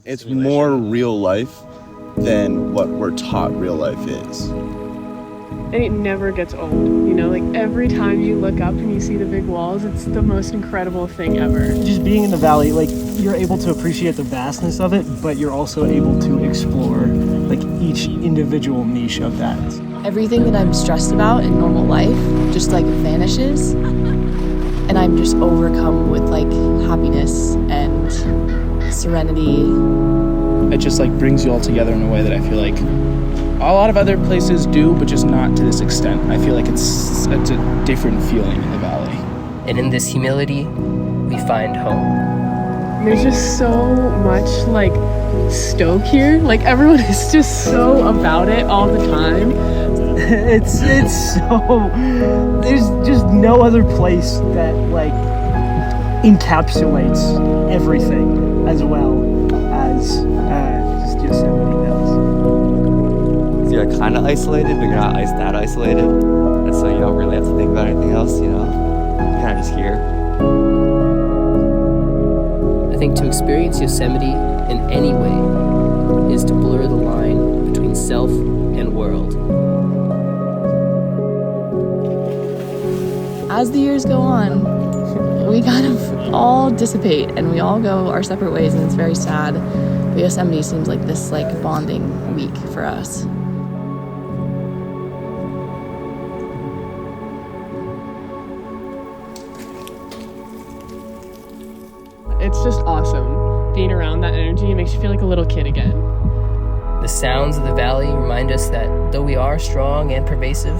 It's more real life than what we're taught real life is. And it never gets old, you know, like every time you look up and you see the big walls, it's the most incredible thing ever. Just being in the valley, like, you're able to appreciate the vastness of it, but you're also able to explore like each individual niche of that. Everything that I'm stressed about in normal life just like vanishes, and I'm just overcome with like happiness and serenity. It just like brings you all together in a way that I feel like a lot of other places do, but just not to this extent. I feel like it's a different feeling in the valley. And in this humility, we find home. There's just so much like stoke here. Like everyone is just so about it all the time. It's so, there's just no other place that like encapsulates everything as well as just Yosemite does. You're kind of isolated, but you're not that isolated, and so you don't really have to think about anything else, you know? You're kind of just here. I think to experience Yosemite in any way is to blur the line between self and world. As the years go on, we kind of all dissipate and we all go our separate ways, and it's very sad. But Yosemite seems like this like bonding week for us. It's just awesome. Being around that energy, it makes you feel like a little kid again. The sounds of the valley remind us that though we are strong and pervasive,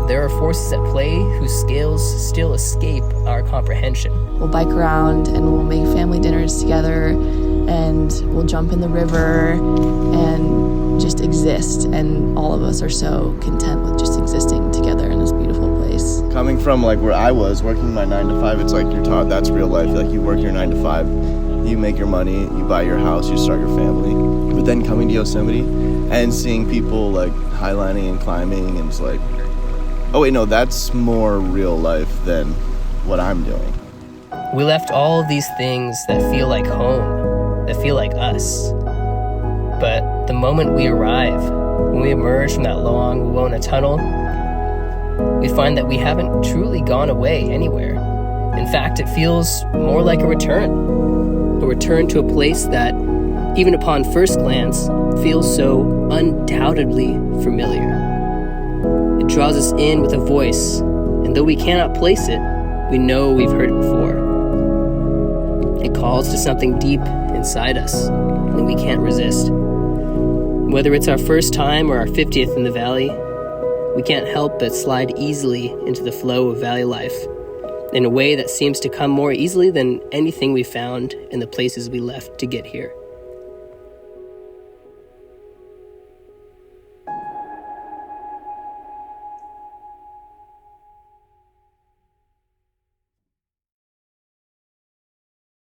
there are forces at play whose scales still escape our comprehension. We'll bike around and we'll make family dinners together, and we'll jump in the river and just exist. And all of us are so content with just existing together in this beautiful place. Coming from like where I was, working my 9 to 5, it's like you're taught that's real life. Like you work your 9 to 5, you make your money, you buy your house, you start your family. But then coming to Yosemite and seeing people like highlining and climbing, and it's like, oh wait, no, that's more real life than what I'm doing. We left all of these things that feel like home, that feel like us. But the moment we arrive, when we emerge from that long Wawona tunnel, we find that we haven't truly gone away anywhere. In fact, it feels more like a return to a place that, even upon first glance, feels so undoubtedly familiar. It draws us in with a voice, and though we cannot place it, we know we've heard it before. It calls to something deep inside us, and we can't resist. Whether it's our first time or our 50th in the valley, we can't help but slide easily into the flow of valley life in a way that seems to come more easily than anything we found in the places we left to get here.